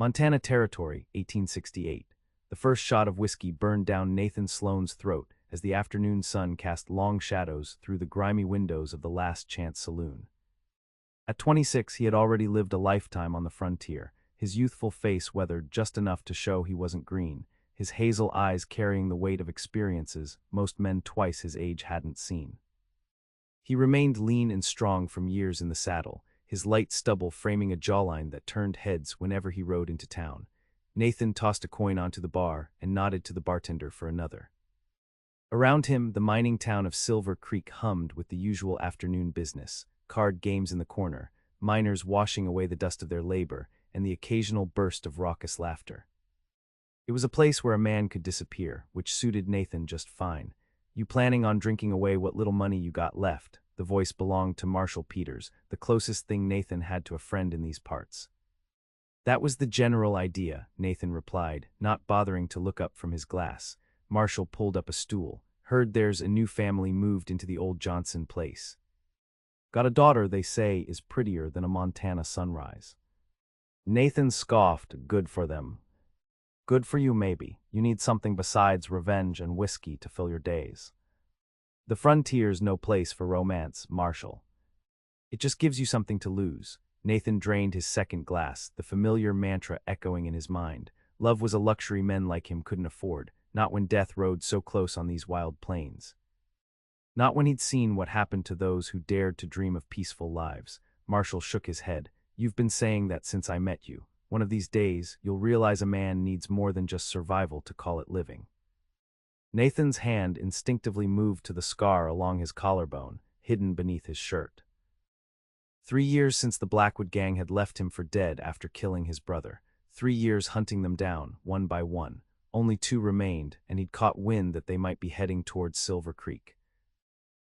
Montana Territory, 1868. The first shot of whiskey burned down Nathan Sloan's throat as the afternoon sun cast long shadows through the grimy windows of the Last Chance Saloon. At 26, he had already lived a lifetime on the frontier, his youthful face weathered just enough to show he wasn't green, his hazel eyes carrying the weight of experiences most men twice his age hadn't seen. He remained lean and strong from years in the saddle, his light stubble framing a jawline that turned heads whenever he rode into town. Nathan tossed a coin onto the bar and nodded to the bartender for another. Around him, the mining town of Silver Creek hummed with the usual afternoon business, card games in the corner, miners washing away the dust of their labor, and the occasional burst of raucous laughter. It was a place where a man could disappear, which suited Nathan just fine. "You planning on drinking away what little money you got left?" The voice belonged to Marshall Peters, the closest thing Nathan had to a friend in these parts. "That was the general idea," Nathan replied, not bothering to look up from his glass. Marshall pulled up a stool. "Heard there's a new family moved into the old Johnson place. Got a daughter they say is prettier than a Montana sunrise." Nathan scoffed. "Good for them. Good for you maybe. You need something besides revenge and whiskey to fill your days. The frontier's no place for romance, Marshall. It just gives you something to lose." Nathan drained his second glass, the familiar mantra echoing in his mind. Love was a luxury men like him couldn't afford, not when death rode so close on these wild plains. Not when he'd seen what happened to those who dared to dream of peaceful lives. Marshall shook his head. "You've been saying that since I met you. One of these days, you'll realize a man needs more than just survival to call it living." Nathan's hand instinctively moved to the scar along his collarbone, hidden beneath his shirt. 3 years since the Blackwood gang had left him for dead after killing his brother. 3 years hunting them down, one by one. Only 2 remained, and he'd caught wind that they might be heading towards Silver Creek.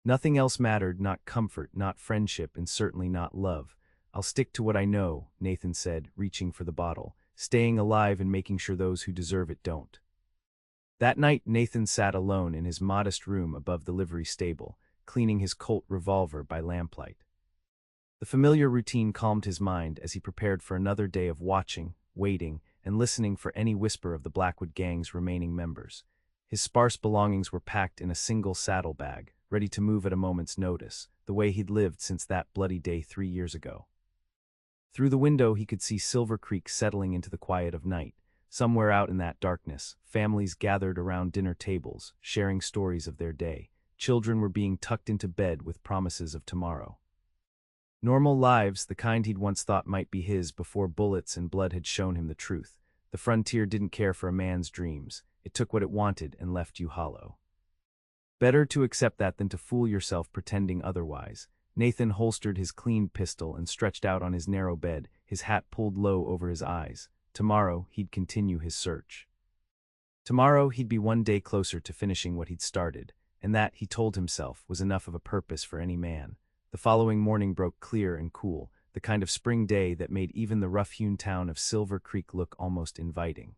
Nothing else mattered, not comfort, not friendship, and certainly not love. "I'll stick to what I know," Nathan said, reaching for the bottle, "staying alive and making sure those who deserve it don't." That night, Nathan sat alone in his modest room above the livery stable, cleaning his Colt revolver by lamplight. The familiar routine calmed his mind as he prepared for another day of watching, waiting, and listening for any whisper of the Blackwood gang's remaining members. His sparse belongings were packed in a single saddlebag, ready to move at a moment's notice, the way he'd lived since that bloody day 3 years ago. Through the window he could see Silver Creek settling into the quiet of night. Somewhere out in that darkness, families gathered around dinner tables, sharing stories of their day. Children were being tucked into bed with promises of tomorrow. Normal lives, the kind he'd once thought might be his before bullets and blood had shown him the truth. The frontier didn't care for a man's dreams. It took what it wanted and left you hollow. Better to accept that than to fool yourself pretending otherwise. Nathan holstered his cleaned pistol and stretched out on his narrow bed, his hat pulled low over his eyes. Tomorrow, he'd continue his search. Tomorrow, he'd be one day closer to finishing what he'd started, and that, he told himself, was enough of a purpose for any man. The following morning broke clear and cool, the kind of spring day that made even the rough-hewn town of Silver Creek look almost inviting.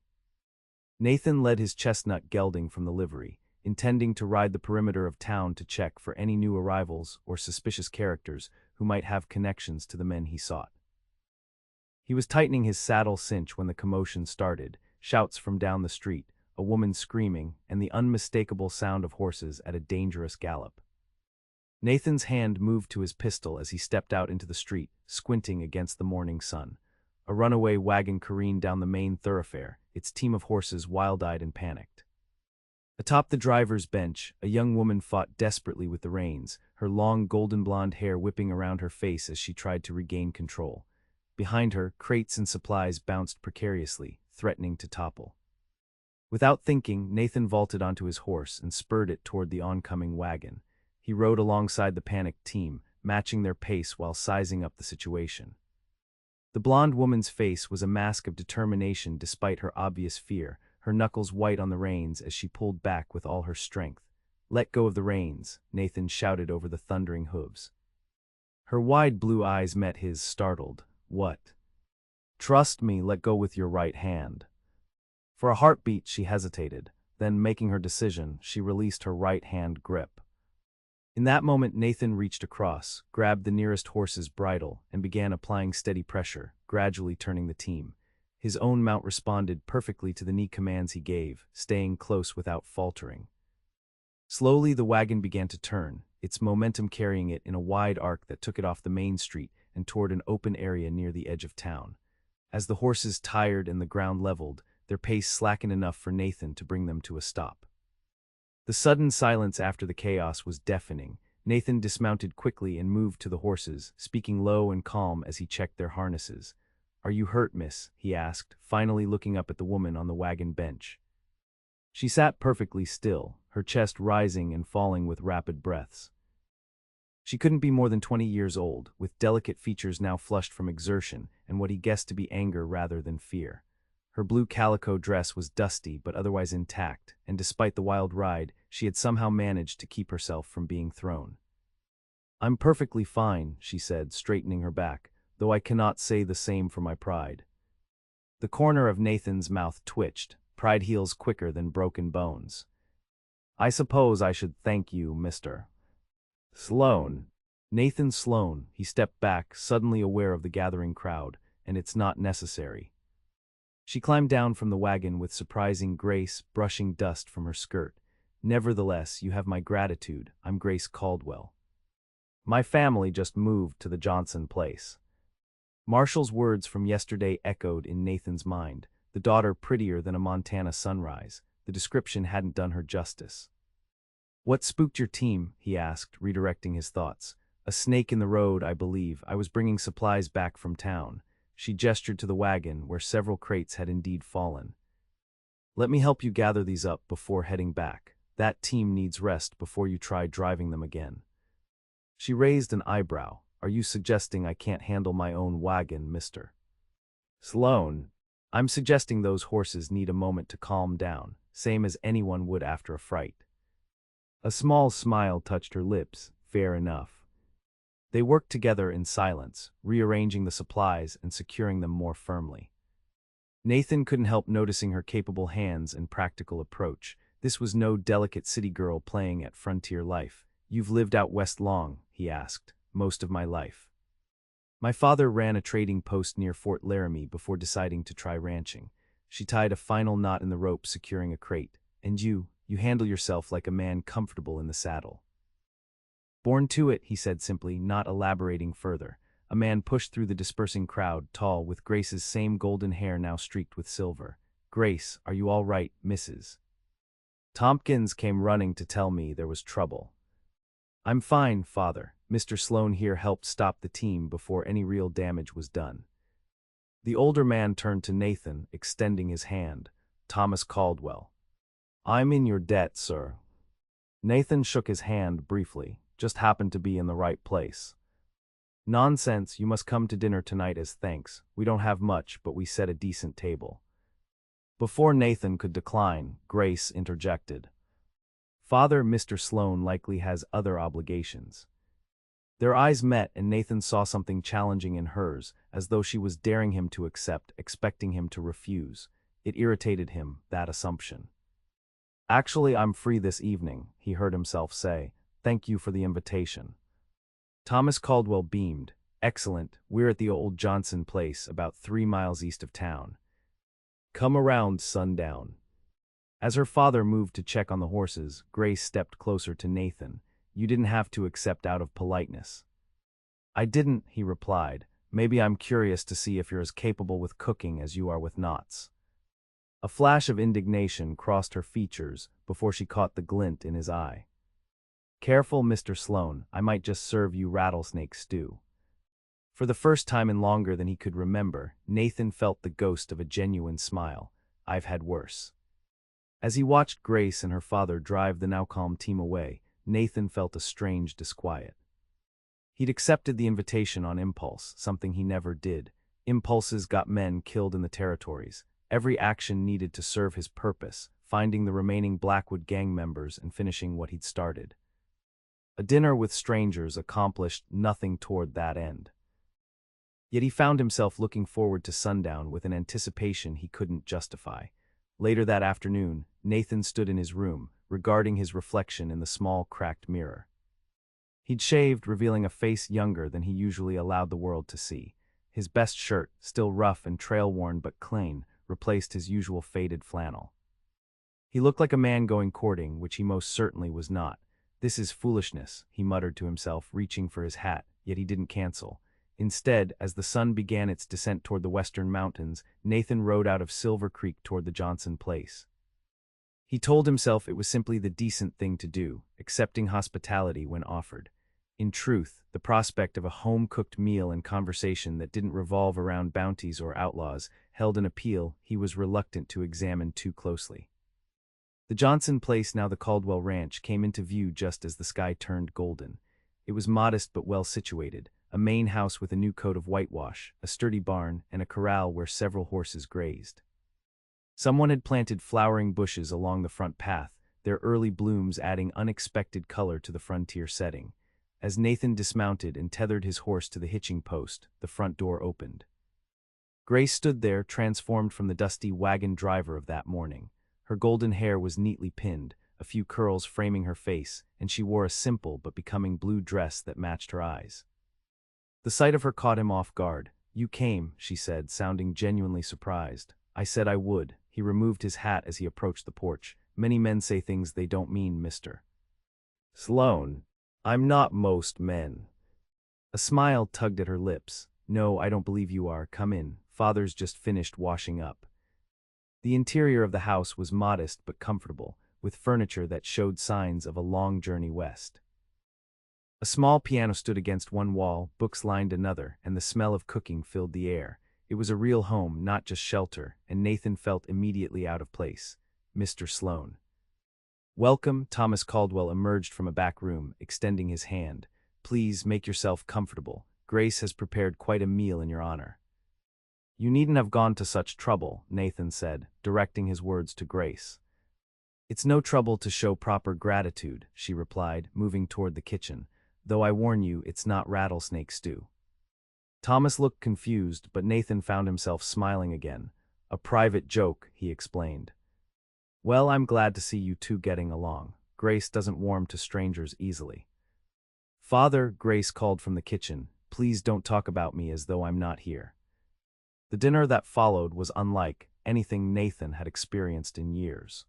Nathan led his chestnut gelding from the livery, intending to ride the perimeter of town to check for any new arrivals or suspicious characters who might have connections to the men he sought. He was tightening his saddle cinch when the commotion started, shouts from down the street, a woman screaming, and the unmistakable sound of horses at a dangerous gallop. Nathan's hand moved to his pistol as he stepped out into the street, squinting against the morning sun. A runaway wagon careened down the main thoroughfare, its team of horses wild-eyed and panicked. Atop the driver's bench, a young woman fought desperately with the reins, her long golden blonde hair whipping around her face as she tried to regain control. Behind her, crates and supplies bounced precariously, threatening to topple. Without thinking, Nathan vaulted onto his horse and spurred it toward the oncoming wagon. He rode alongside the panicked team, matching their pace while sizing up the situation. The blonde woman's face was a mask of determination despite her obvious fear, her knuckles white on the reins as she pulled back with all her strength. "Let go of the reins," Nathan shouted over the thundering hooves. Her wide blue eyes met his, startled. "What?" "Trust me, let go with your right hand." For a heartbeat she hesitated, then making her decision, she released her right hand grip. In that moment Nathan reached across, grabbed the nearest horse's bridle, and began applying steady pressure, gradually turning the team. His own mount responded perfectly to the neat commands he gave, staying close without faltering. Slowly the wagon began to turn, its momentum carrying it in a wide arc that took it off the main street and toward an open area near the edge of town. As the horses tired and the ground leveled, their pace slackened enough for Nathan to bring them to a stop. The sudden silence after the chaos was deafening. Nathan dismounted quickly and moved to the horses, speaking low and calm as he checked their harnesses. "Are you hurt, miss?" he asked, finally looking up at the woman on the wagon bench. She sat perfectly still, her chest rising and falling with rapid breaths. She couldn't be more than 20 years old, with delicate features now flushed from exertion and what he guessed to be anger rather than fear. Her blue calico dress was dusty but otherwise intact, and despite the wild ride, she had somehow managed to keep herself from being thrown. "I'm perfectly fine," she said, straightening her back, "though I cannot say the same for my pride." The corner of Nathan's mouth twitched, pride heals quicker than broken bones. "I suppose I should thank you, Mr. Sloan." Nathan Sloan, he stepped back, suddenly aware of the gathering crowd, "and it's not necessary." She climbed down from the wagon with surprising grace, brushing dust from her skirt. "Nevertheless, you have my gratitude. I'm Grace Caldwell. My family just moved to the Johnson place." Marshall's words from yesterday echoed in Nathan's mind, the daughter prettier than a Montana sunrise. The description hadn't done her justice. "What spooked your team?" he asked, redirecting his thoughts. "A snake in the road, I believe. I was bringing supplies back from town." She gestured to the wagon, where several crates had indeed fallen. "Let me help you gather these up before heading back. That team needs rest before you try driving them again." She raised an eyebrow. "Are you suggesting I can't handle my own wagon, Mr. Sloan?" "I'm suggesting those horses need a moment to calm down, same as anyone would after a fright." A small smile touched her lips. Fair enough. They worked together in silence, rearranging the supplies and securing them more firmly. Nathan couldn't help noticing her capable hands and practical approach. This was no delicate city girl playing at frontier life. "You've lived out west long?" he asked. "Most of my life. My father ran a trading post near Fort Laramie before deciding to try ranching." She tied a final knot in the rope securing a crate. "And you handle yourself like a man comfortable in the saddle." "Born to it," he said simply, not elaborating further. A man pushed through the dispersing crowd, tall, with Grace's same golden hair now streaked with silver. "Grace, are you all right, Mrs. Tompkins came running to tell me there was trouble." "I'm fine, Father. Mr. Sloan here helped stop the team before any real damage was done." The older man turned to Nathan, extending his hand. "Thomas Caldwell." "I'm in your debt, sir." Nathan shook his hand briefly. "Just happened to be in the right place." "Nonsense, you must come to dinner tonight as thanks. We don't have much, but we set a decent table." Before Nathan could decline, Grace interjected. "Father, Mr. Sloan likely has other obligations." Their eyes met and Nathan saw something challenging in hers, as though she was daring him to accept, expecting him to refuse. It irritated him, that assumption. "Actually, I'm free this evening," he heard himself say. "Thank you for the invitation." Thomas Caldwell beamed. "Excellent, we're at the old Johnson place, about 3 miles east of town. Come around sundown." As her father moved to check on the horses, Grace stepped closer to Nathan. "You didn't have to accept out of politeness." "I didn't," he replied. "Maybe I'm curious to see if you're as capable with cooking as you are with knots." A flash of indignation crossed her features before she caught the glint in his eye. "Careful, Mr. Sloan, I might just serve you rattlesnake stew." For the first time in longer than he could remember, Nathan felt the ghost of a genuine smile. "I've had worse." As he watched Grace and her father drive the now calm team away, Nathan felt a strange disquiet. He'd accepted the invitation on impulse, something he never did. Impulses got men killed in the territories. Every action needed to serve his purpose, finding the remaining Blackwood gang members and finishing what he'd started. A dinner with strangers accomplished nothing toward that end. Yet he found himself looking forward to sundown with an anticipation he couldn't justify. Later that afternoon, Nathan stood in his room, regarding his reflection in the small, cracked mirror. He'd shaved, revealing a face younger than he usually allowed the world to see. His best shirt, still rough and trail-worn but clean, replaced his usual faded flannel. He looked like a man going courting, which he most certainly was not. "This is foolishness," he muttered to himself, reaching for his hat, yet he didn't cancel. Instead, as the sun began its descent toward the western mountains, Nathan rode out of Silver Creek toward the Johnson place. He told himself it was simply the decent thing to do, accepting hospitality when offered. In truth, the prospect of a home-cooked meal and conversation that didn't revolve around bounties or outlaws held an appeal he was reluctant to examine too closely. The Johnson place, now the Caldwell Ranch, came into view just as the sky turned golden. It was modest but well situated, a main house with a new coat of whitewash, a sturdy barn, and a corral where several horses grazed. Someone had planted flowering bushes along the front path, their early blooms adding unexpected color to the frontier setting. As Nathan dismounted and tethered his horse to the hitching post, the front door opened. Grace stood there, transformed from the dusty wagon driver of that morning. Her golden hair was neatly pinned, a few curls framing her face, and she wore a simple but becoming blue dress that matched her eyes. The sight of her caught him off guard. "You came," she said, sounding genuinely surprised. "I said I would." He removed his hat as he approached the porch. "Many men say things they don't mean, Mr. Sloan. I'm not most men." A smile tugged at her lips. "No, I don't believe you are. Come in. Father's just finished washing up." The interior of the house was modest but comfortable, with furniture that showed signs of a long journey west. A small piano stood against one wall, books lined another, and the smell of cooking filled the air. It was a real home, not just shelter, and Nathan felt immediately out of place. "Mr. Sloan." "Welcome." Thomas Caldwell emerged from a back room, extending his hand. "Please make yourself comfortable. Grace has prepared quite a meal in your honor." "You needn't have gone to such trouble," Nathan said, directing his words to Grace. "It's no trouble to show proper gratitude," she replied, moving toward the kitchen. "Though I warn you, it's not rattlesnake stew." Thomas looked confused, but Nathan found himself smiling again. "A private joke," he explained. "Well, I'm glad to see you two getting along. Grace doesn't warm to strangers easily." "Father," Grace called from the kitchen, "please don't talk about me as though I'm not here." The dinner that followed was unlike anything Nathan had experienced in years.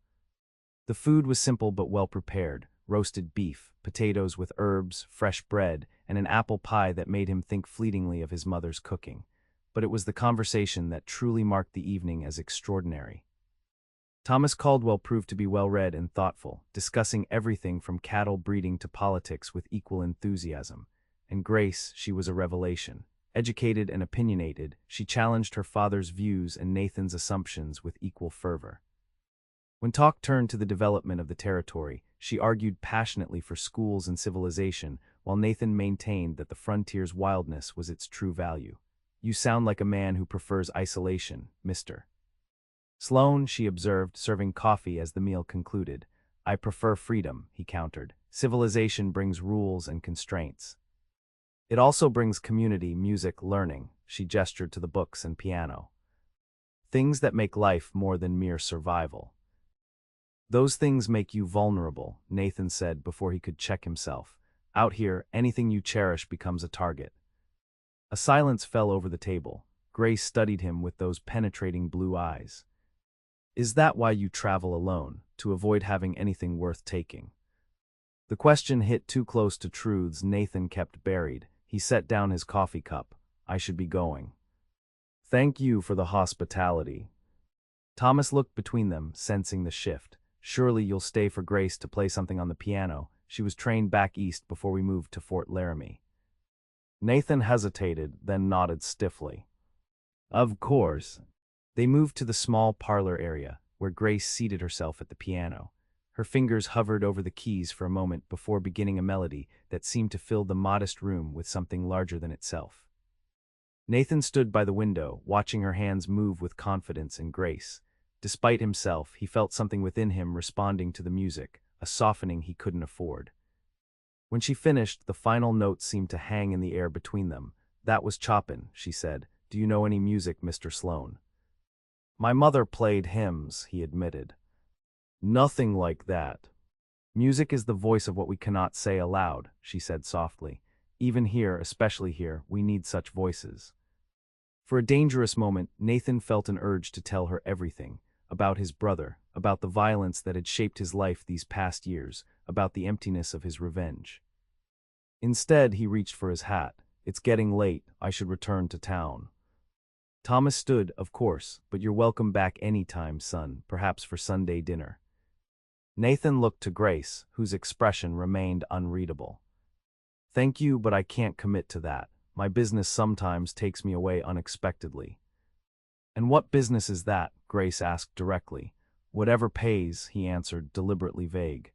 The food was simple but well prepared: roasted beef, potatoes with herbs, fresh bread, and an apple pie that made him think fleetingly of his mother's cooking. But it was the conversation that truly marked the evening as extraordinary. Thomas Caldwell proved to be well-read and thoughtful, discussing everything from cattle breeding to politics with equal enthusiasm. And Grace, she was a revelation. Educated and opinionated, she challenged her father's views and Nathan's assumptions with equal fervor. When talk turned to the development of the territory, she argued passionately for schools and civilization, while Nathan maintained that the frontier's wildness was its true value. "You sound like a man who prefers isolation, Mr. Sloan," she observed, serving coffee as the meal concluded. "I prefer freedom," he countered. "Civilization brings rules and constraints. It also brings community, music, learning." She gestured to the books and piano. "Things that make life more than mere survival." "Those things make you vulnerable," Nathan said before he could check himself. "Out here, anything you cherish becomes a target." A silence fell over the table. Grace studied him with those penetrating blue eyes. "Is that why you travel alone, to avoid having anything worth taking?" The question hit too close to truths Nathan kept buried. He set down his coffee cup. "I should be going." "Thank you for the hospitality." Thomas looked between them, sensing the shift. "Surely you'll stay for Grace to play something on the piano. She was trained back east before we moved to Fort Laramie." Nathan hesitated, then nodded stiffly. "Of course." They moved to the small parlor area, where Grace seated herself at the piano. Her fingers hovered over the keys for a moment before beginning a melody that seemed to fill the modest room with something larger than itself. Nathan stood by the window, watching her hands move with confidence and grace. Despite himself, he felt something within him responding to the music, a softening he couldn't afford. When she finished, the final notes seemed to hang in the air between them. "That was choppin'," she said. "Do you know any music, Mr. Sloan?" "My mother played hymns," he admitted. "Nothing like that." "Music is the voice of what we cannot say aloud," she said softly. "Even here, especially here, we need such voices." For a dangerous moment, Nathan felt an urge to tell her everything, about his brother, about the violence that had shaped his life these past years, about the emptiness of his revenge. Instead, he reached for his hat. "It's getting late, I should return to town." Thomas stood, "Of course, but you're welcome back any time, son, perhaps for Sunday dinner." Nathan looked to Grace, whose expression remained unreadable. "Thank you, but I can't commit to that. My business sometimes takes me away unexpectedly." "And what business is that?" Grace asked directly. "Whatever pays," he answered, deliberately vague.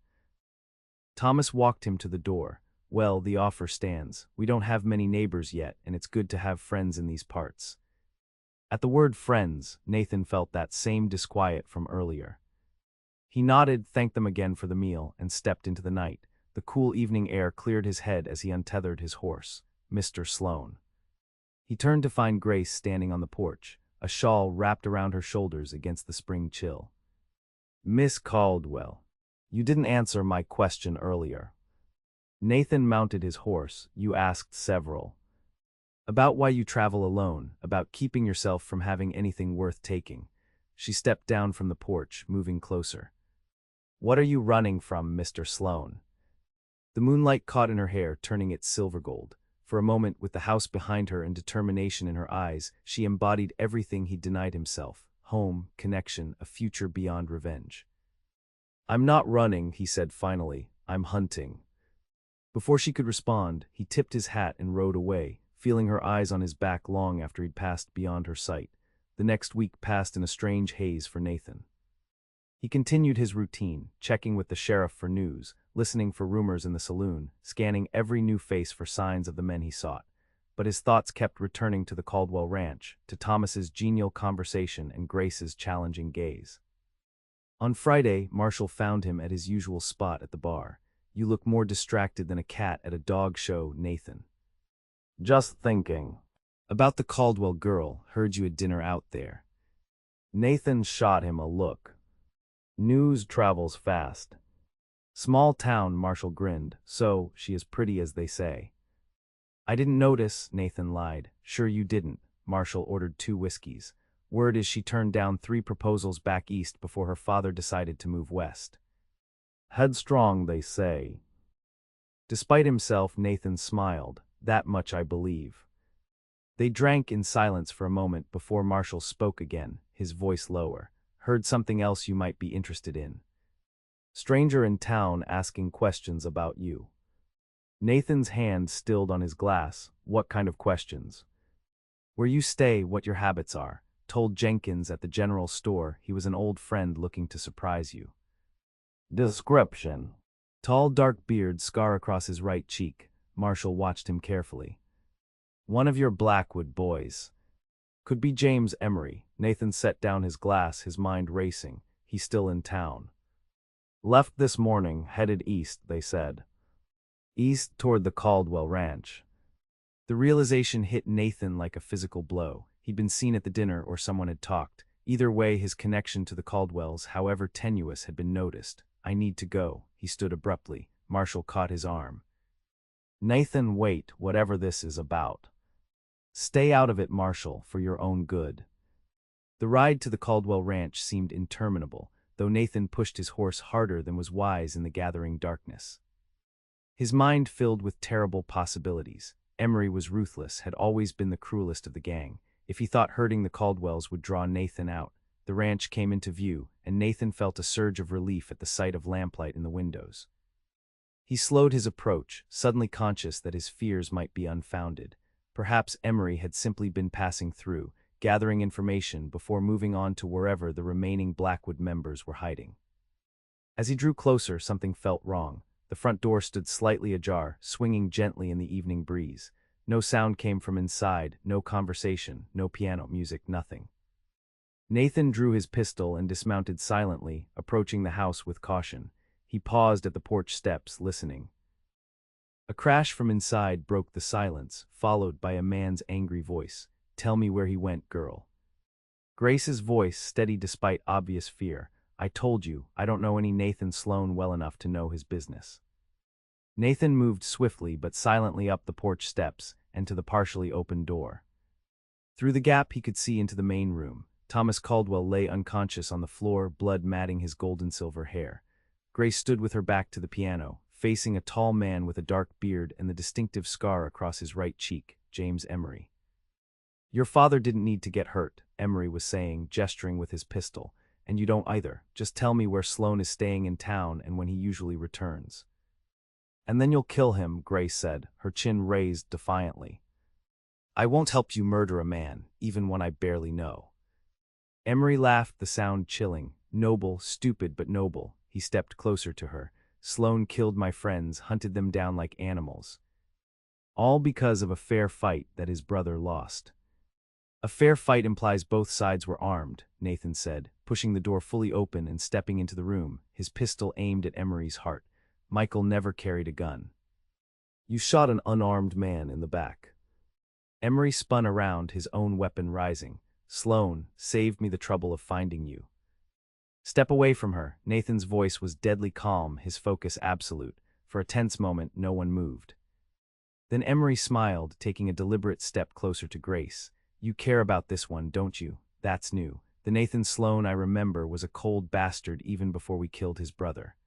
Thomas walked him to the door. "Well, the offer stands. We don't have many neighbors yet, and it's good to have friends in these parts." At the word friends, Nathan felt that same disquiet from earlier. He nodded, thanked them again for the meal, and stepped into the night. The cool evening air cleared his head as he untethered his horse, Mr. Sloan. He turned to find Grace standing on the porch, a shawl wrapped around her shoulders against the spring chill. "Miss Caldwell, you didn't answer my question earlier." Nathan mounted his horse. "You asked several. About why you travel alone, about keeping yourself from having anything worth taking." She stepped down from the porch, moving closer. "What are you running from, Mr. Sloan?" The moonlight caught in her hair, turning it silver gold. For a moment, with the house behind her and determination in her eyes, she embodied everything he denied himself: home, connection, a future beyond revenge. "I'm not running," he said finally. "I'm hunting." Before she could respond, he tipped his hat and rode away, feeling her eyes on his back long after he'd passed beyond her sight. The next week passed in a strange haze for Nathan. He continued his routine, checking with the sheriff for news, listening for rumors in the saloon, scanning every new face for signs of the men he sought. But his thoughts kept returning to the Caldwell Ranch, to Thomas's genial conversation and Grace's challenging gaze. On Friday, Marshall found him at his usual spot at the bar. "You look more distracted than a cat at a dog show, Nathan." "Just thinking." "About the Caldwell girl, heard you had dinner out there." Nathan shot him a look. "News travels fast." "Small town," Marshall grinned. "So, she is pretty as they say." "I didn't notice," Nathan lied. "Sure you didn't." Marshall ordered 2 whiskeys. "Word is she turned down 3 proposals back east before her father decided to move west." "Headstrong, they say." Despite himself, Nathan smiled. "That much I believe." They drank in silence for a moment before Marshall spoke again, his voice lower. "Heard something else you might be interested in. Stranger in town asking questions about you." Nathan's hand stilled on his glass. "What kind of questions?" "Where you stay, what your habits are. Told Jenkins at the general store he was an old friend looking to surprise you." "Description." Tall dark beard, scar across his right cheek. Marshall watched him carefully. "One of your Blackwood boys. Could be James Emery." Nathan set down his glass, his mind racing. "He's still in town." "Left this morning, headed east, they said." "East toward the Caldwell Ranch." The realization hit Nathan like a physical blow. He'd been seen at the dinner or someone had talked. Either way, his connection to the Caldwells, however tenuous, had been noticed. "I need to go." He stood abruptly. Marshall caught his arm. "Nathan, wait, whatever this is about. Stay out of it, Marshall, for your own good." The ride to the Caldwell Ranch seemed interminable, though Nathan pushed his horse harder than was wise in the gathering darkness. His mind filled with terrible possibilities. Emery was ruthless, had always been the cruelest of the gang. If he thought hurting the Caldwells would draw Nathan out, the ranch came into view, and Nathan felt a surge of relief at the sight of lamplight in the windows. He slowed his approach, suddenly conscious that his fears might be unfounded. Perhaps Emery had simply been passing through, gathering information before moving on to wherever the remaining Blackwood members were hiding. As he drew closer, something felt wrong. The front door stood slightly ajar, swinging gently in the evening breeze. No sound came from inside, no conversation, no piano music, nothing. Nathan drew his pistol and dismounted silently, approaching the house with caution. He paused at the porch steps, listening. A crash from inside broke the silence, followed by a man's angry voice. "Tell me where he went, girl." Grace's voice, steady despite obvious fear. "I told you, I don't know any Nathan Sloan well enough to know his business." Nathan moved swiftly but silently up the porch steps and to the partially open door. Through the gap he could see into the main room. Thomas Caldwell lay unconscious on the floor, blood matting his gold-and-silver hair. Grace stood with her back to the piano, facing a tall man with a dark beard and the distinctive scar across his right cheek, James Emery. "Your father didn't need to get hurt," Emery was saying, gesturing with his pistol. "And you don't either. Just tell me where Sloan is staying in town and when he usually returns." "And then you'll kill him," Grace said, her chin raised defiantly. "I won't help you murder a man, even one I barely know." Emery laughed, the sound chilling. "Noble, stupid but noble." He stepped closer to her. "Sloan killed my friends, hunted them down like animals. All because of a fair fight that his brother lost." "A fair fight implies both sides were armed," Nathan said, pushing the door fully open and stepping into the room, his pistol aimed at Emery's heart. "Michael never carried a gun." "You shot an unarmed man in the back." Emery spun around, his own weapon rising. "Sloan saved me the trouble of finding you." "Step away from her." Nathan's voice was deadly calm, his focus absolute. For a tense moment, no one moved. Then Emery smiled, taking a deliberate step closer to Grace. "You care about this one, don't you? That's new. The Nathan Sloan I remember was a cold bastard even before we killed his brother.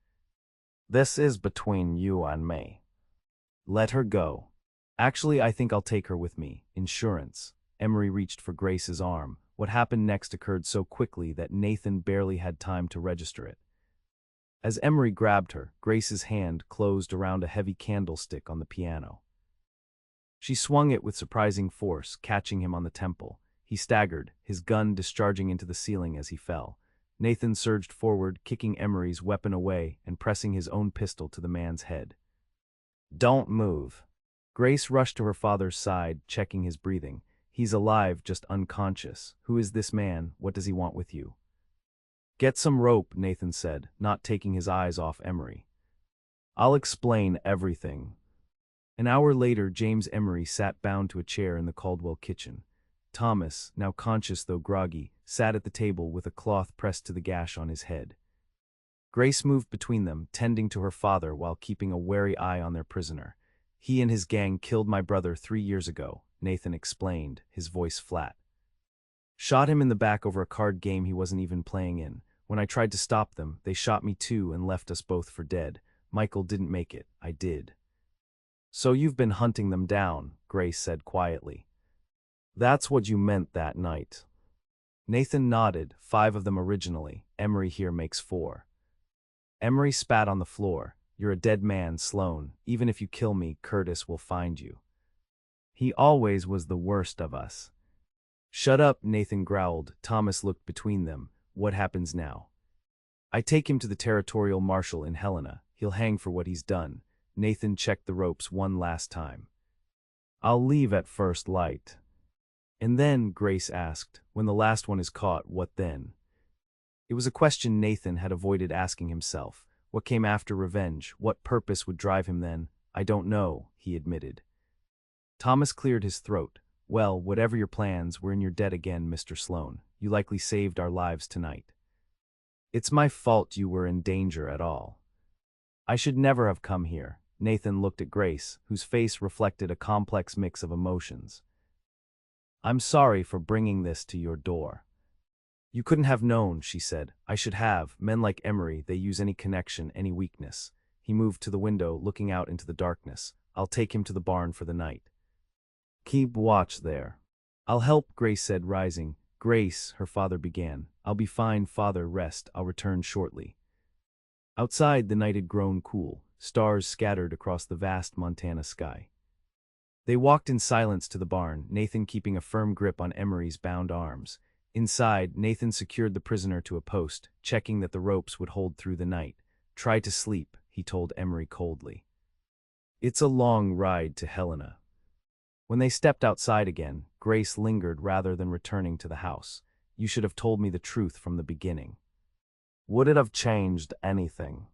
This is between you and me. Let her go." "Actually, I think I'll take her with me. Insurance." Emery reached for Grace's arm. What happened next occurred so quickly that Nathan barely had time to register it. As Emery grabbed her, Grace's hand closed around a heavy candlestick on the piano. She swung it with surprising force, catching him on the temple. He staggered, his gun discharging into the ceiling as he fell. Nathan surged forward, kicking Emery's weapon away and pressing his own pistol to the man's head. "Don't move." Grace rushed to her father's side, checking his breathing. "He's alive, just unconscious. Who is this man? What does he want with you?" "Get some rope," Nathan said, not taking his eyes off Emery. "I'll explain everything." An hour later, James Emery sat bound to a chair in the Caldwell kitchen. Thomas, now conscious though groggy, sat at the table with a cloth pressed to the gash on his head. Grace moved between them, tending to her father while keeping a wary eye on their prisoner. "He and his gang killed my brother 3 years ago," Nathan explained, his voice flat. "Shot him in the back over a card game he wasn't even playing in. When I tried to stop them, they shot me too and left us both for dead. Michael didn't make it, I did." "So you've been hunting them down," Grace said quietly. "That's what you meant that night." Nathan nodded. 5 of them originally. Emery here makes 4. Emery spat on the floor. "You're a dead man, Sloan. Even if you kill me, Curtis will find you. He always was the worst of us." "Shut up," Nathan growled. Thomas looked between them. "What happens now?" "I take him to the territorial marshal in Helena. He'll hang for what he's done." Nathan checked the ropes one last time. "I'll leave at first light." "And then," Grace asked, "when the last one is caught, what then?" It was a question Nathan had avoided asking himself. What came after revenge? What purpose would drive him then? "I don't know," he admitted. Thomas cleared his throat. "Well, whatever your plans, we're in your debt again, Mr. Sloan. You likely saved our lives tonight. It's my fault you were in danger at all. I should never have come here." Nathan looked at Grace, whose face reflected a complex mix of emotions. "I'm sorry for bringing this to your door." "You couldn't have known," she said. "I should have. Men like Emery, they use any connection, any weakness." He moved to the window, looking out into the darkness. "I'll take him to the barn for the night. Keep watch there." "I'll help," Grace said, rising. "Grace," her father began. "I'll be fine, father, rest. I'll return shortly." Outside, the night had grown cool. Stars scattered across the vast Montana sky. They walked in silence to the barn, Nathan keeping a firm grip on Emery's bound arms. Inside, Nathan secured the prisoner to a post, checking that the ropes would hold through the night. "Try to sleep," he told Emery coldly. "It's a long ride to Helena." When they stepped outside again, Grace lingered rather than returning to the house. "You should have told me the truth from the beginning." "Would it have changed anything?"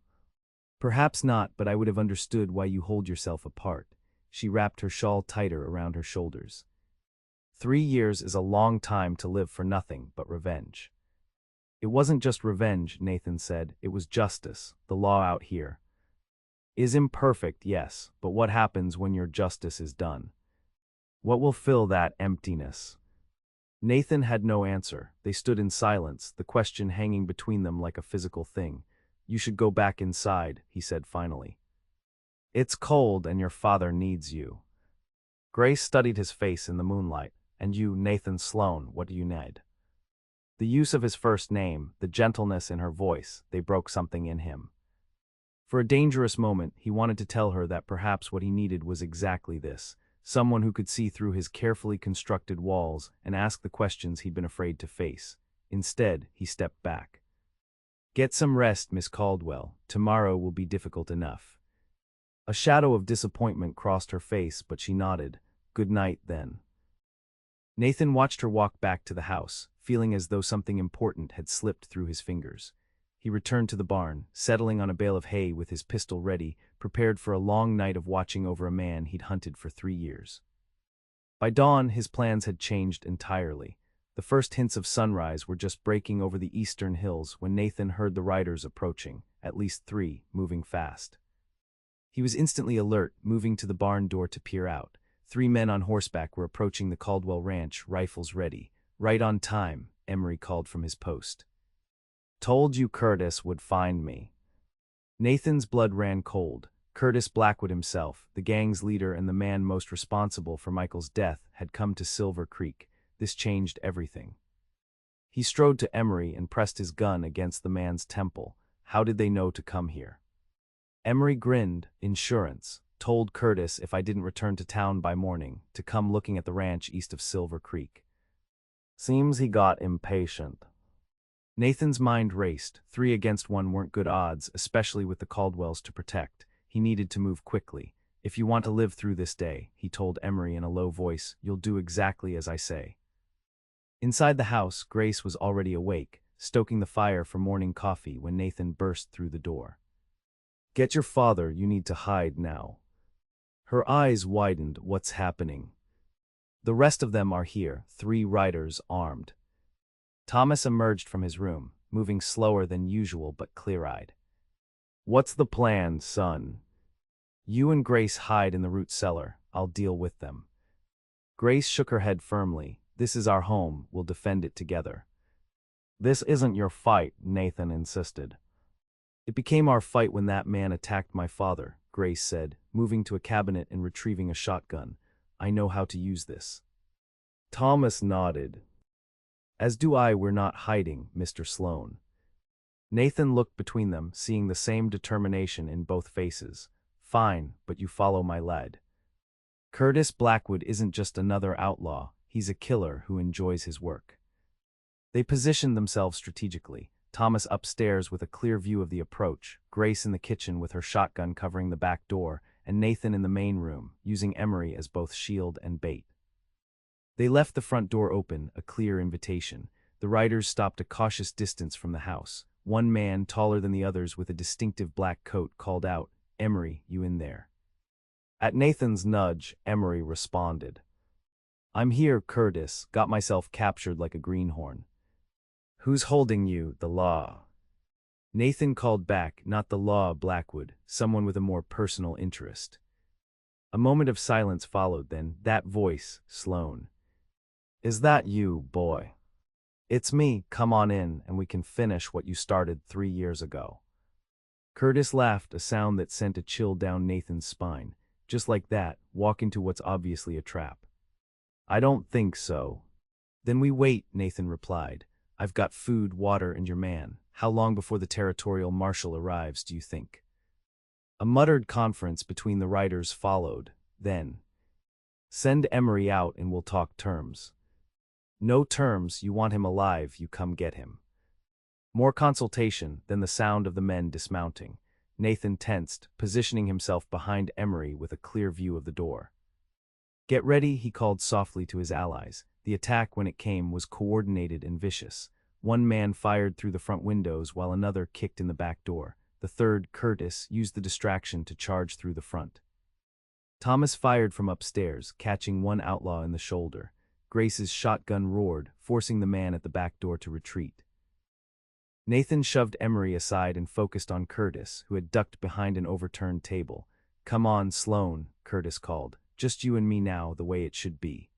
"Perhaps not, but I would have understood why you hold yourself apart." She wrapped her shawl tighter around her shoulders. 3 years is a long time to live for nothing but revenge." "It wasn't just revenge," Nathan said. "It was justice. The law out here is imperfect, yes, but what happens when your justice is done? What will fill that emptiness?" Nathan had no answer. They stood in silence, the question hanging between them like a physical thing. "You should go back inside," he said finally. "It's cold and your father needs you." Grace studied his face in the moonlight. "And you, Nathan Sloan, what do you need?" The use of his first name, the gentleness in her voice, they broke something in him. For a dangerous moment, he wanted to tell her that perhaps what he needed was exactly this, someone who could see through his carefully constructed walls and ask the questions he'd been afraid to face. Instead, he stepped back. "Get some rest, Miss Caldwell. Tomorrow will be difficult enough." A shadow of disappointment crossed her face, but she nodded. "Good night, then." Nathan watched her walk back to the house, feeling as though something important had slipped through his fingers. He returned to the barn, settling on a bale of hay with his pistol ready, prepared for a long night of watching over a man he'd hunted for 3 years. By dawn, his plans had changed entirely. The first hints of sunrise were just breaking over the eastern hills when Nathan heard the riders approaching, at least 3, moving fast. He was instantly alert, moving to the barn door to peer out. 3 men on horseback were approaching the Caldwell ranch, rifles ready. "Right on time," Emery called from his post. "Told you Curtis would find me." Nathan's blood ran cold. Curtis Blackwood himself, the gang's leader and the man most responsible for Michael's death, had come to Silver Creek. This changed everything. He strode to Emery and pressed his gun against the man's temple. "How did they know to come here?" Emery grinned. "Insurance. Told Curtis if I didn't return to town by morning, to come looking at the ranch east of Silver Creek." "Seems he got impatient." Nathan's mind raced. 3 against 1 weren't good odds, especially with the Caldwells to protect. He needed to move quickly. "If you want to live through this day," he told Emery in a low voice, "you'll do exactly as I say." Inside the house, Grace was already awake, stoking the fire for morning coffee when Nathan burst through the door. "Get your father, you need to hide now." Her eyes widened. "What's happening?" "The rest of them are here, 3 riders armed." Thomas emerged from his room, moving slower than usual but clear-eyed. "What's the plan, son?" "You and Grace hide in the root cellar. I'll deal with them." Grace shook her head firmly. "This is our home. We'll defend it together." "This isn't your fight," Nathan insisted. "It became our fight when that man attacked my father," Grace said, moving to a cabinet and retrieving a shotgun. "I know how to use this." Thomas nodded. "As do I. We're not hiding, Mr. Sloan." Nathan looked between them, seeing the same determination in both faces. "Fine, but you follow my lead." Curtis Blackwood isn't just another outlaw, he's a killer who enjoys his work. They positioned themselves strategically, Thomas upstairs with a clear view of the approach, Grace in the kitchen with her shotgun covering the back door, and Nathan in the main room, using Emery as both shield and bait. They left the front door open, a clear invitation. The riders stopped a cautious distance from the house. One man, taller than the others with a distinctive black coat, called out, "Emery, you in there?" At Nathan's nudge, Emery responded. "I'm here, Curtis. Got myself captured like a greenhorn." "Who's holding you? The law." Nathan called back, "Not the law, Blackwood, someone with a more personal interest." A moment of silence followed, then, that voice, Sloan. "Is that you, boy?" "It's me. Come on in, and we can finish what you started 3 years ago." Curtis laughed, a sound that sent a chill down Nathan's spine. "Just like that, walk into what's obviously a trap." "I don't think so." "Then we wait," Nathan replied. "I've got food, water, and your man. How long before the territorial marshal arrives, do you think?" A muttered conference between the riders followed. Then, "Send Emery out and we'll talk terms." "No terms. You want him alive, you come get him." More consultation, then the sound of the men dismounting. Nathan tensed, positioning himself behind Emery with a clear view of the door. "Get ready," he called softly to his allies. The attack, when it came, was coordinated and vicious. One man fired through the front windows while another kicked in the back door. The third, Curtis, used the distraction to charge through the front. Thomas fired from upstairs, catching one outlaw in the shoulder. Grace's shotgun roared, forcing the man at the back door to retreat. Nathan shoved Emery aside and focused on Curtis, who had ducked behind an overturned table. "Come on, Sloan," Curtis called. "Just you and me now, the way it should be."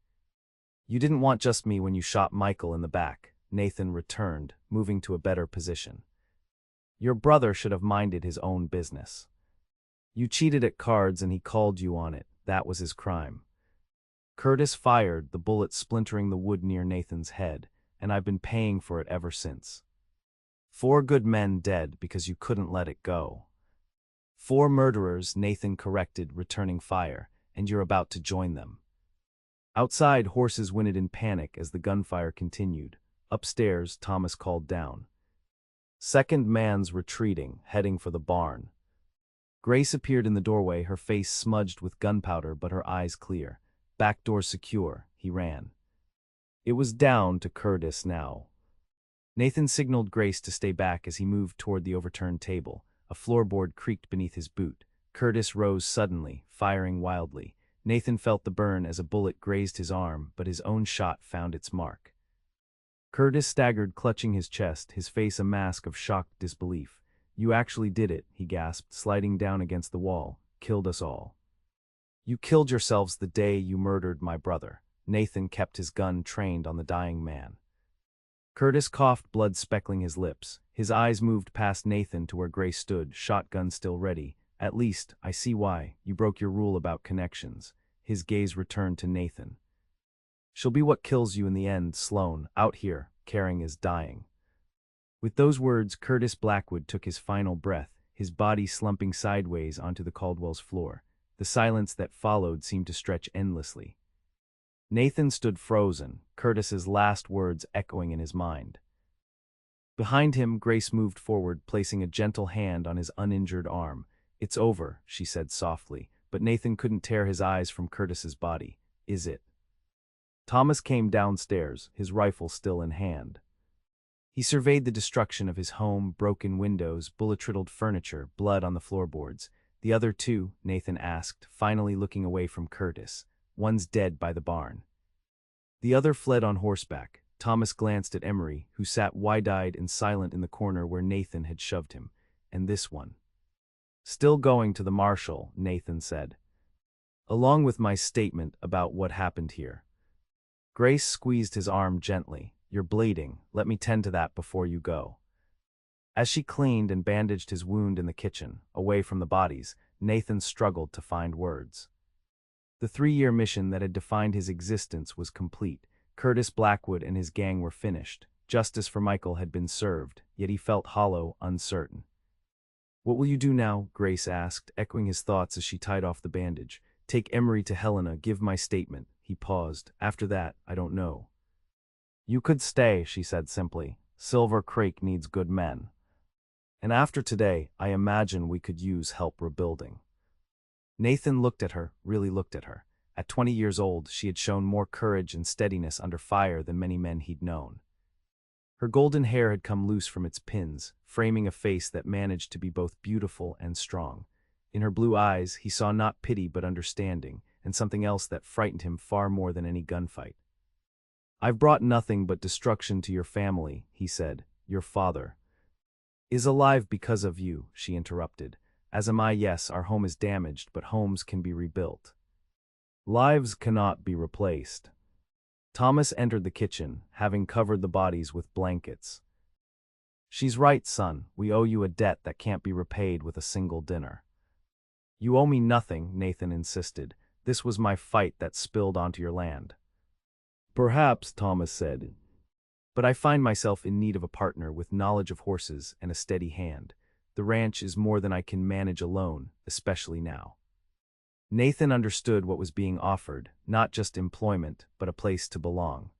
You didn't want just me when you shot Michael in the back, Nathan returned, moving to a better position. Your brother should have minded his own business. You cheated at cards and he called you on it. That was his crime. Curtis fired, the bullet splintering the wood near Nathan's head, and I've been paying for it ever since. 4 good men dead because you couldn't let it go. 4 murderers, Nathan corrected, returning fire, and you're about to join them. Outside, horses whinnied in panic as the gunfire continued. Upstairs, Thomas called down. Second man's retreating, heading for the barn. Grace appeared in the doorway, her face smudged with gunpowder but her eyes clear. Back door secure, he ran. It was down to Curtis now. Nathan signaled Grace to stay back as he moved toward the overturned table. A floorboard creaked beneath his boot. Curtis rose suddenly, firing wildly. Nathan felt the burn as a bullet grazed his arm, but his own shot found its mark. Curtis staggered, clutching his chest, his face a mask of shocked disbelief. You actually did it, he gasped, sliding down against the wall. Killed us all. You killed yourselves the day you murdered my brother. Nathan kept his gun trained on the dying man. Curtis coughed, blood speckling his lips. His eyes moved past Nathan to where Grace stood, shotgun still ready. At least, I see why. You broke your rule about connections. His gaze returned to Nathan. She'll be what kills you in the end, Sloan. Out here, Caring is dying. With those words, Curtis Blackwood took his final breath, his body slumping sideways onto the Caldwell's floor. The silence that followed seemed to stretch endlessly. Nathan stood frozen, Curtis's last words echoing in his mind. Behind him, Grace moved forward, placing a gentle hand on his uninjured arm. It's over, she said softly, but Nathan couldn't tear his eyes from Curtis's body. Is it? Thomas came downstairs, his rifle still in hand. He surveyed the destruction of his home, broken windows, bullet-riddled furniture, blood on the floorboards. The other 2, Nathan asked, finally looking away from Curtis. One's dead by the barn. The other fled on horseback. Thomas glanced at Emery, who sat wide-eyed and silent in the corner where Nathan had shoved him. And this one. Still going to the marshal, Nathan said. Along with my statement about what happened here. Grace squeezed his arm gently. You're bleeding. Let me tend to that before you go. As she cleaned and bandaged his wound in the kitchen, away from the bodies, Nathan struggled to find words. The 3-year mission that had defined his existence was complete. Curtis Blackwood and his gang were finished. Justice for Michael had been served, yet he felt hollow, uncertain. What will you do now? Grace asked, echoing his thoughts as she tied off the bandage. Take Emery to Helena, give my statement. He paused. After that, I don't know. You could stay, she said simply. Silver Creek needs good men. And after today, I imagine we could use help rebuilding. Nathan looked at her, really looked at her. At 20 years old, she had shown more courage and steadiness under fire than many men he'd known. Her golden hair had come loose from its pins, framing a face that managed to be both beautiful and strong. In her blue eyes, he saw not pity but understanding, and something else that frightened him far more than any gunfight. I've brought nothing but destruction to your family, he said. Your father is alive because of you, she interrupted. As am I. Yes, our home is damaged, but homes can be rebuilt. Lives cannot be replaced. Thomas entered the kitchen, having covered the bodies with blankets. She's right, son. We owe you a debt that can't be repaid with a single dinner. You owe me nothing, Nathan insisted. This was my fight that spilled onto your land. Perhaps, Thomas said. But I find myself in need of a partner with knowledge of horses and a steady hand. The ranch is more than I can manage alone, especially now. Nathan understood what was being offered, not just employment, but a place to belong.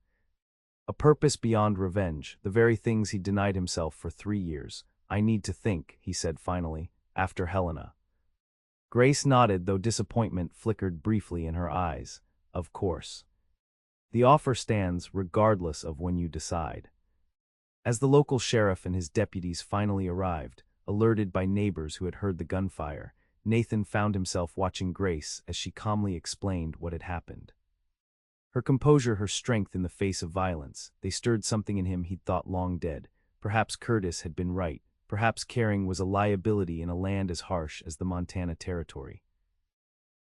A purpose beyond revenge, the very things he denied himself for 3 years. I need to think, he said finally, after Helena. Grace nodded, though disappointment flickered briefly in her eyes. Of course. The offer stands regardless of when you decide. As the local sheriff and his deputies finally arrived, alerted by neighbors who had heard the gunfire, Nathan found himself watching Grace as she calmly explained what had happened. Her composure, her strength in the face of violence, they stirred something in him he'd thought long dead. Perhaps Curtis had been right. Perhaps Caring was a liability in a land as harsh as the Montana Territory.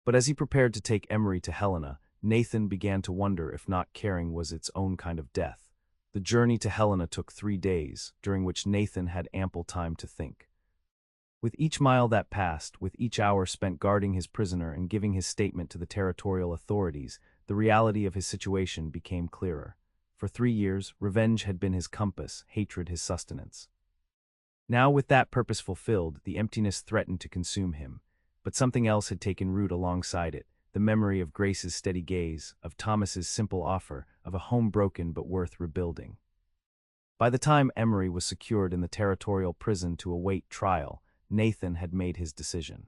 But as he prepared to take Emery to Helena, Nathan began to wonder if not caring was its own kind of death. The journey to Helena took 3 days, during which Nathan had ample time to think. With each mile that passed, with each hour spent guarding his prisoner and giving his statement to the territorial authorities, the reality of his situation became clearer. For 3 years, revenge had been his compass, hatred his sustenance. Now, with that purpose fulfilled, the emptiness threatened to consume him. But something else had taken root alongside it, the memory of Grace's steady gaze, of Thomas's simple offer, of a home broken but worth rebuilding. By the time Emery was secured in the territorial prison to await trial, Nathan had made his decision.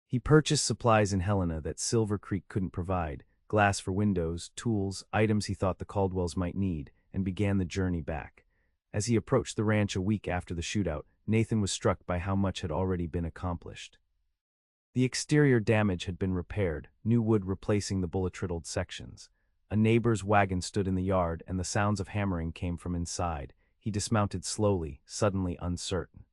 He purchased supplies in Helena that Silver Creek couldn't provide, glass for windows, tools, items he thought the Caldwells might need, and began the journey back. As he approached the ranch a week after the shootout, Nathan was struck by how much had already been accomplished. The exterior damage had been repaired, new wood replacing the bullet-riddled sections. A neighbor's wagon stood in the yard, and the sounds of hammering came from inside. He dismounted slowly, suddenly uncertain.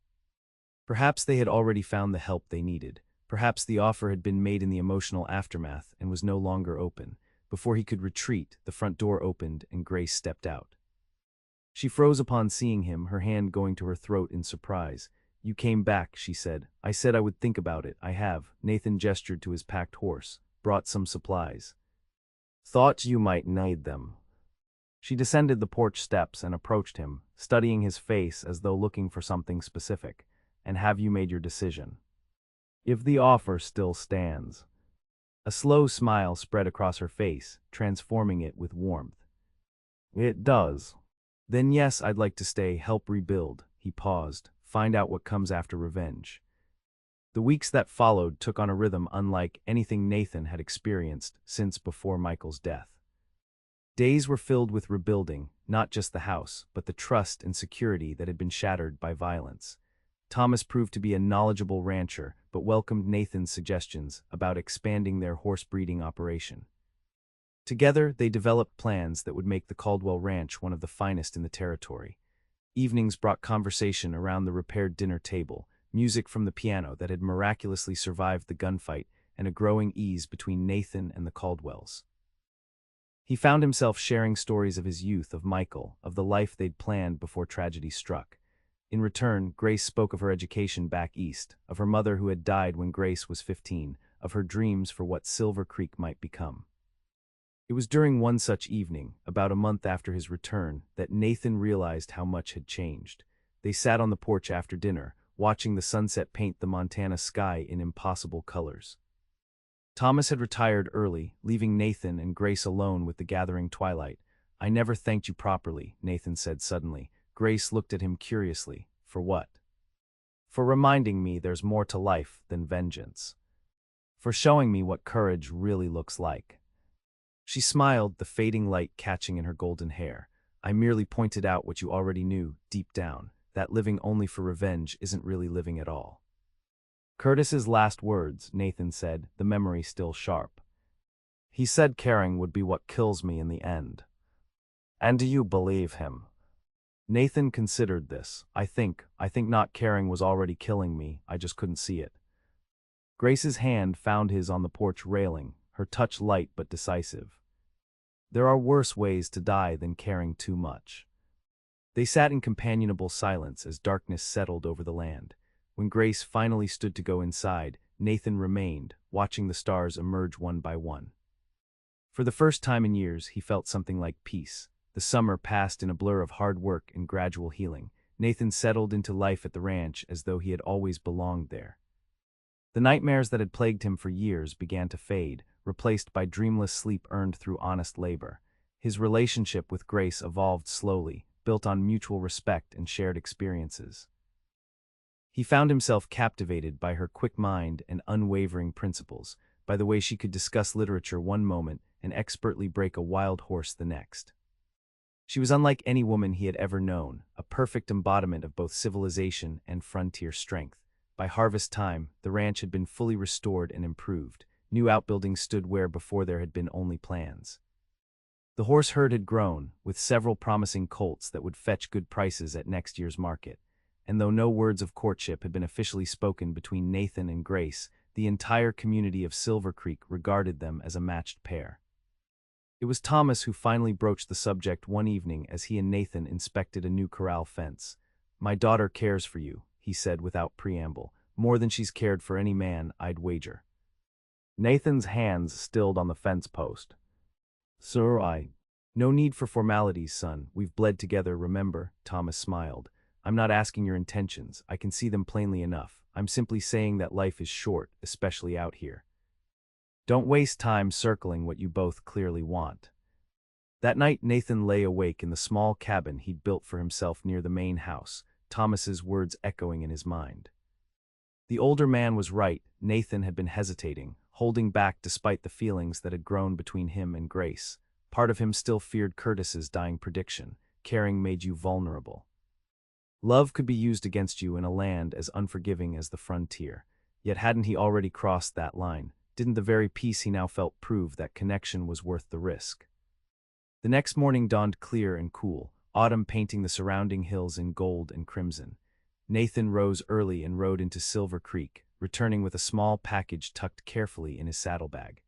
Perhaps they had already found the help they needed. Perhaps the offer had been made in the emotional aftermath and was no longer open. Before he could retreat, the front door opened and Grace stepped out. She froze upon seeing him, her hand going to her throat in surprise. "You came back," she said. "I said I would think about it. I have." Nathan gestured to his packed horse. "Brought some supplies. Thought you might need them." She descended the porch steps and approached him, studying his face as though looking for something specific. "And have you made your decision? If the offer still stands." A slow smile spread across her face, transforming it with warmth. "It does." "Then yes, I'd like to stay, help rebuild." He paused, find out what comes after revenge. The weeks that followed took on a rhythm unlike anything Nathan had experienced since before Michael's death. Days were filled with rebuilding, not just the house, but the trust and security that had been shattered by violence. Thomas proved to be a knowledgeable rancher, but welcomed Nathan's suggestions about expanding their horse breeding operation. Together, they developed plans that would make the Caldwell Ranch one of the finest in the territory. Evenings brought conversation around the repaired dinner table, music from the piano that had miraculously survived the gunfight, and a growing ease between Nathan and the Caldwells. He found himself sharing stories of his youth, of Michael, of the life they'd planned before tragedy struck. In return, Grace spoke of her education back east, of her mother who had died when Grace was 15, of her dreams for what Silver Creek might become. It was during one such evening, about a month after his return, that Nathan realized how much had changed. They sat on the porch after dinner, watching the sunset paint the Montana sky in impossible colors. Thomas had retired early, leaving Nathan and Grace alone with the gathering twilight. "I never thanked you properly," Nathan said suddenly. Grace looked at him curiously. "For what?" "For reminding me there's more to life than vengeance. For showing me what courage really looks like." She smiled, the fading light catching in her golden hair. "I merely pointed out what you already knew, deep down, that living only for revenge isn't really living at all." Curtis's last words, Nathan said, the memory still sharp. "He said caring would be what kills me in the end." "And do you believe him?" Nathan considered this. I think not caring was already killing me, I just couldn't see it." Grace's hand found his on the porch railing, her touch light but decisive. "There are worse ways to die than caring too much." They sat in companionable silence as darkness settled over the land. When Grace finally stood to go inside, Nathan remained, watching the stars emerge one by one. For the first time in years, he felt something like peace. The summer passed in a blur of hard work and gradual healing. Nathan settled into life at the ranch as though he had always belonged there. The nightmares that had plagued him for years began to fade, replaced by dreamless sleep earned through honest labor. His relationship with Grace evolved slowly, built on mutual respect and shared experiences. He found himself captivated by her quick mind and unwavering principles, by the way she could discuss literature one moment and expertly break a wild horse the next. She was unlike any woman he had ever known, a perfect embodiment of both civilization and frontier strength. By harvest time, the ranch had been fully restored and improved. New outbuildings stood where before there had been only plans. The horse herd had grown, with several promising colts that would fetch good prices at next year's market. And though no words of courtship had been officially spoken between Nathan and Grace, the entire community of Silver Creek regarded them as a matched pair. It was Thomas who finally broached the subject one evening as he and Nathan inspected a new corral fence. "My daughter cares for you," he said without preamble, "more than she's cared for any man, I'd wager." Nathan's hands stilled on the fence post. "Sir, No need for formalities, son. We've bled together, remember?" Thomas smiled. "I'm not asking your intentions. I can see them plainly enough. I'm simply saying that life is short, especially out here. Don't waste time circling what you both clearly want." That night, Nathan lay awake in the small cabin he'd built for himself near the main house, Thomas's words echoing in his mind. The older man was right. Nathan had been hesitating, holding back despite the feelings that had grown between him and Grace. Part of him still feared Curtis's dying prediction. Caring made you vulnerable. Love could be used against you in a land as unforgiving as the frontier. Yet hadn't he already crossed that line? Didn't the very peace he now felt prove that connection was worth the risk? The next morning dawned clear and cool, autumn painting the surrounding hills in gold and crimson. Nathan rose early and rode into Silver Creek, returning with a small package tucked carefully in his saddlebag.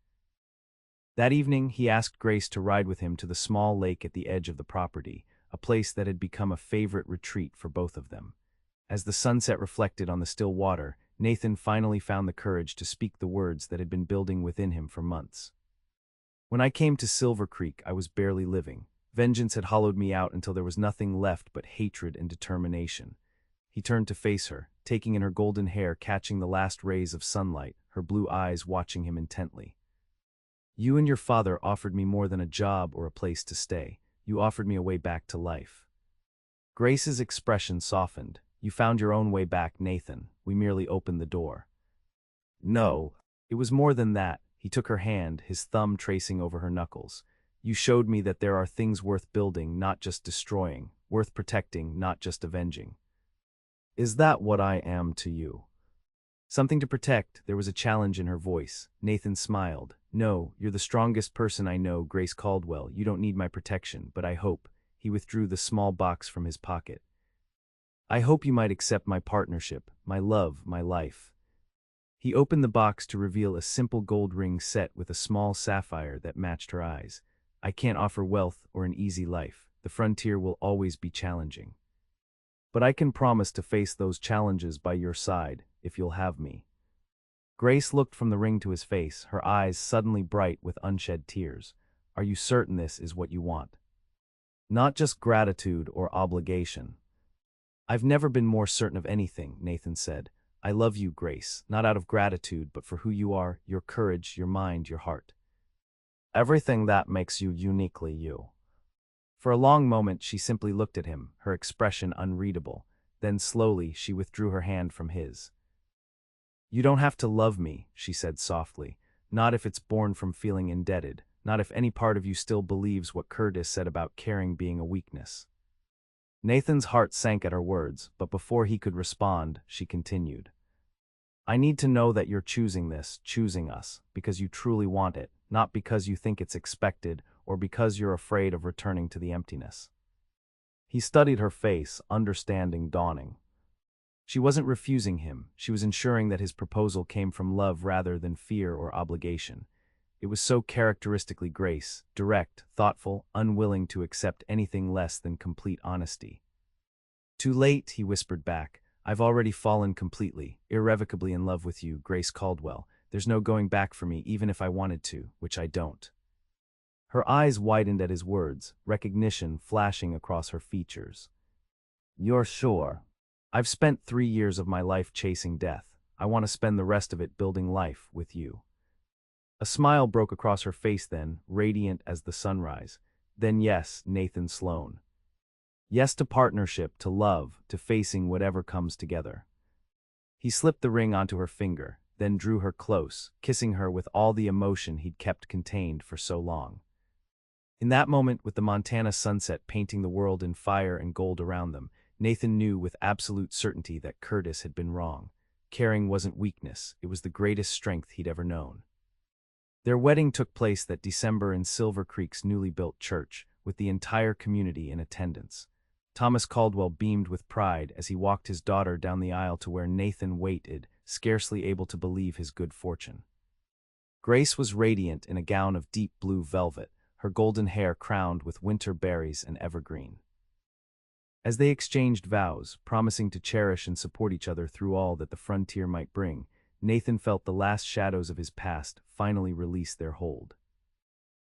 That evening, he asked Grace to ride with him to the small lake at the edge of the property, a place that had become a favorite retreat for both of them. As the sunset reflected on the still water, Nathan finally found the courage to speak the words that had been building within him for months. "When I came to Silver Creek, I was barely living. Vengeance had hollowed me out until there was nothing left but hatred and determination." He turned to face her, taking in her golden hair, catching the last rays of sunlight, her blue eyes watching him intently. "You and your father offered me more than a job or a place to stay. You offered me a way back to life." Grace's expression softened. "You found your own way back, Nathan. We merely opened the door." "No, it was more than that." He took her hand, his thumb tracing over her knuckles. "You showed me that there are things worth building, not just destroying, worth protecting, not just avenging." "Is that what I am to you?" "Something to protect." There was a challenge in her voice. Nathan smiled. "No, you're the strongest person I know, Grace Caldwell. You don't need my protection, but I hope." He withdrew the small box from his pocket. "I hope you might accept my partnership, my love, my life." He opened the box to reveal a simple gold ring set with a small sapphire that matched her eyes. "I can't offer wealth or an easy life. The frontier will always be challenging. But I can promise to face those challenges by your side, if you'll have me." Grace looked from the ring to his face, her eyes suddenly bright with unshed tears. "Are you certain this is what you want? Not just gratitude or obligation." "I've never been more certain of anything," Nathan said. "I love you, Grace, not out of gratitude, but for who you are, your courage, your mind, your heart. Everything that makes you uniquely you." For a long moment, she simply looked at him, her expression unreadable. Then slowly, she withdrew her hand from his. "You don't have to love me," she said softly. "Not if it's born from feeling indebted. Not if any part of you still believes what Curtis said about caring being a weakness." Nathan's heart sank at her words, but before he could respond, she continued. "I need to know that you're choosing this, choosing us, because you truly want it, not because you think it's expected or because you're afraid of returning to the emptiness." He studied her face, understanding dawning. She wasn't refusing him. She was ensuring that his proposal came from love rather than fear or obligation. It was so characteristically Grace, direct, thoughtful, unwilling to accept anything less than complete honesty. "Too late," he whispered back. "I've already fallen completely, irrevocably in love with you, Grace Caldwell. There's no going back for me even if I wanted to, which I don't." Her eyes widened at his words, recognition flashing across her features. "You're sure?" "I've spent 3 years of my life chasing death. I want to spend the rest of it building life with you." A smile broke across her face then, radiant as the sunrise. "Then yes, Nathan Sloan. Yes to partnership, to love, to facing whatever comes together." He slipped the ring onto her finger, then drew her close, kissing her with all the emotion he'd kept contained for so long. In that moment, with the Montana sunset painting the world in fire and gold around them, Nathan knew with absolute certainty that Curtis had been wrong. Caring wasn't weakness, it was the greatest strength he'd ever known. Their wedding took place that December in Silver Creek's newly built church, with the entire community in attendance. Thomas Caldwell beamed with pride as he walked his daughter down the aisle to where Nathan waited, scarcely able to believe his good fortune. Grace was radiant in a gown of deep blue velvet, her golden hair crowned with winter berries and evergreen. As they exchanged vows, promising to cherish and support each other through all that the frontier might bring, Nathan felt the last shadows of his past finally release their hold.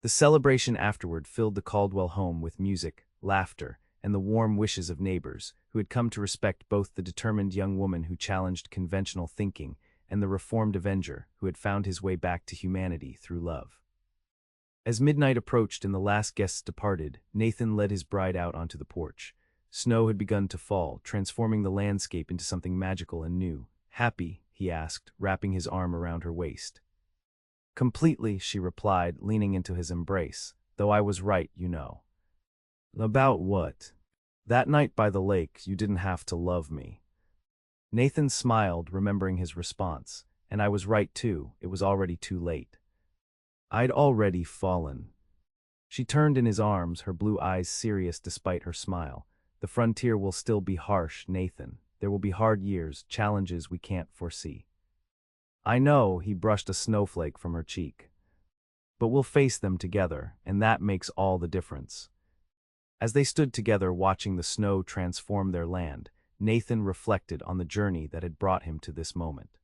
The celebration afterward filled the Caldwell home with music, laughter, and the warm wishes of neighbors, who had come to respect both the determined young woman who challenged conventional thinking and the reformed avenger who had found his way back to humanity through love. As midnight approached and the last guests departed, Nathan led his bride out onto the porch. Snow had begun to fall, transforming the landscape into something magical and new. "Happy?" he asked, wrapping his arm around her waist. "Completely," she replied, leaning into his embrace, "though I was right, you know." "About what?" "That night by the lake, you didn't have to love me." Nathan smiled, remembering his response. "And I was right too, it was already too late." "I'd already fallen." She turned in his arms, her blue eyes serious despite her smile. "The frontier will still be harsh, Nathan. There will be hard years, challenges we can't foresee." "I know," he brushed a snowflake from her cheek. "But we'll face them together, and that makes all the difference." As they stood together watching the snow transform their land, Nathan reflected on the journey that had brought him to this moment.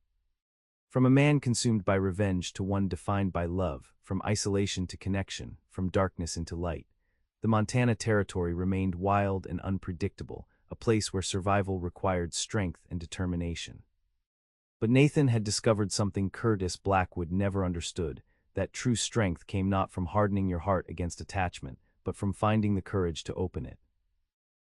From a man consumed by revenge to one defined by love, from isolation to connection, from darkness into light, the Montana Territory remained wild and unpredictable, a place where survival required strength and determination. But Nathan had discovered something Curtis Blackwood never understood, that true strength came not from hardening your heart against attachment, but from finding the courage to open it.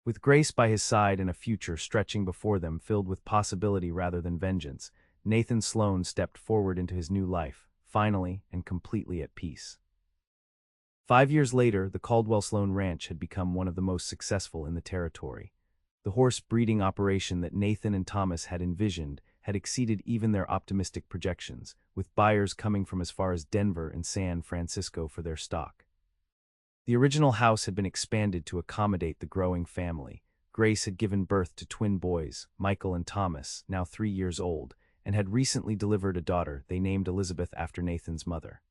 With Grace by his side and a future stretching before them filled with possibility rather than vengeance, Nathan Sloan stepped forward into his new life, finally and completely at peace. 5 years later, the Caldwell Sloan Ranch had become one of the most successful in the territory. The horse breeding operation that Nathan and Thomas had envisioned had exceeded even their optimistic projections, with buyers coming from as far as Denver and San Francisco for their stock. The original house had been expanded to accommodate the growing family. Grace had given birth to twin boys, Michael and Thomas, now 3 years old, and had recently delivered a daughter they named Elizabeth after Nathan's mother.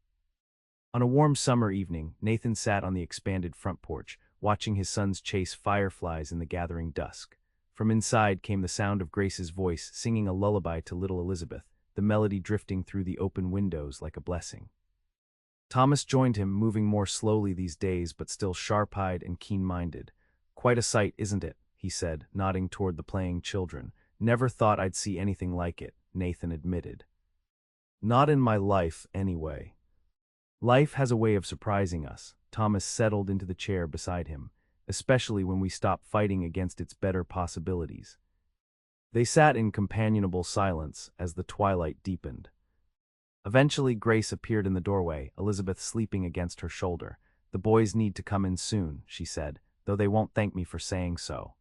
On a warm summer evening, Nathan sat on the expanded front porch, watching his sons chase fireflies in the gathering dusk. From inside came the sound of Grace's voice singing a lullaby to little Elizabeth, the melody drifting through the open windows like a blessing. Thomas joined him, moving more slowly these days but still sharp-eyed and keen-minded. "Quite a sight, isn't it?" he said, nodding toward the playing children. "Never thought I'd see anything like it," Nathan admitted. "Not in my life, anyway." "Life has a way of surprising us." Thomas settled into the chair beside him, "especially when we stop fighting against its better possibilities." They sat in companionable silence as the twilight deepened. Eventually, Grace appeared in the doorway, Elizabeth sleeping against her shoulder. "The boys need to come in soon," she said, "though they won't thank me for saying so."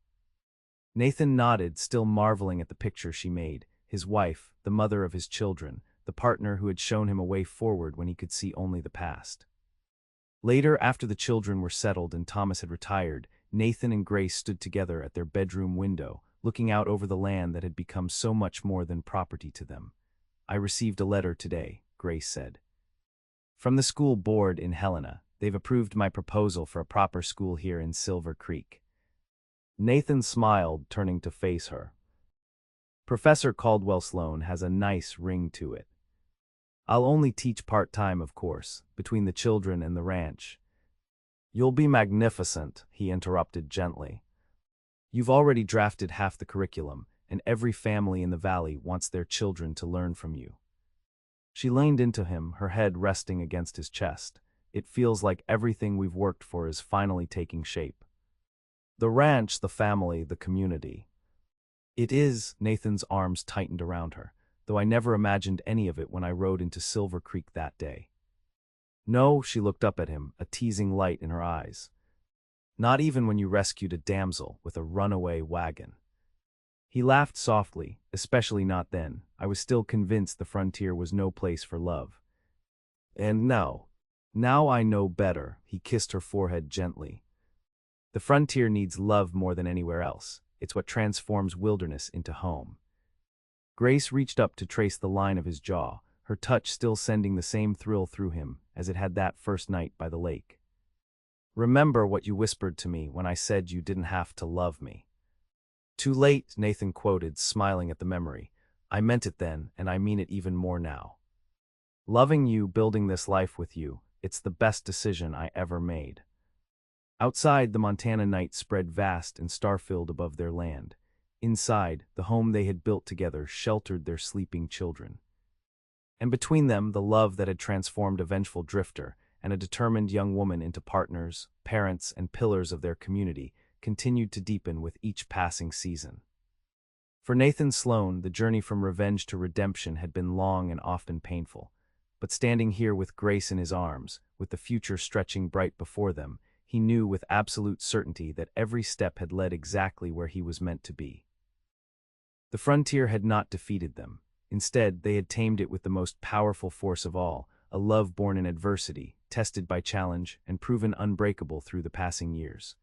Nathan nodded, still marveling at the picture she made, his wife, the mother of his children, the partner who had shown him a way forward when he could see only the past. Later, after the children were settled and Thomas had retired, Nathan and Grace stood together at their bedroom window, looking out over the land that had become so much more than property to them. "I received a letter today," Grace said. "From the school board in Helena. They've approved my proposal for a proper school here in Silver Creek." Nathan smiled, turning to face her. "Professor Caldwell Sloan has a nice ring to it. I'll only teach part-time, of course, between the children and the ranch." "You'll be magnificent," he interrupted gently. "You've already drafted half the curriculum, and every family in the valley wants their children to learn from you." She leaned into him, her head resting against his chest. "It feels like everything we've worked for is finally taking shape. The ranch, the family, the community." "It is," Nathan's arms tightened around her, "though I never imagined any of it when I rode into Silver Creek that day." "No," she looked up at him, a teasing light in her eyes. "Not even when you rescued a damsel with a runaway wagon." He laughed softly, "Especially not then. I was still convinced the frontier was no place for love. And now I know better." He kissed her forehead gently. "The frontier needs love more than anywhere else. It's what transforms wilderness into home." Grace reached up to trace the line of his jaw, her touch still sending the same thrill through him as it had that first night by the lake. "Remember what you whispered to me when I said you didn't have to love me." "Too late," Nathan quoted, smiling at the memory. "I meant it then, and I mean it even more now. Loving you, building this life with you, it's the best decision I ever made." Outside, the Montana night spread vast and star-filled above their land. Inside, the home they had built together sheltered their sleeping children. And between them, the love that had transformed a vengeful drifter and a determined young woman into partners, parents, and pillars of their community continued to deepen with each passing season. For Nathan Sloan, the journey from revenge to redemption had been long and often painful. But standing here with Grace in his arms, with the future stretching bright before them, he knew with absolute certainty that every step had led exactly where he was meant to be. The frontier had not defeated them. Instead, they had tamed it with the most powerful force of all, a love born in adversity, tested by challenge, and proven unbreakable through the passing years.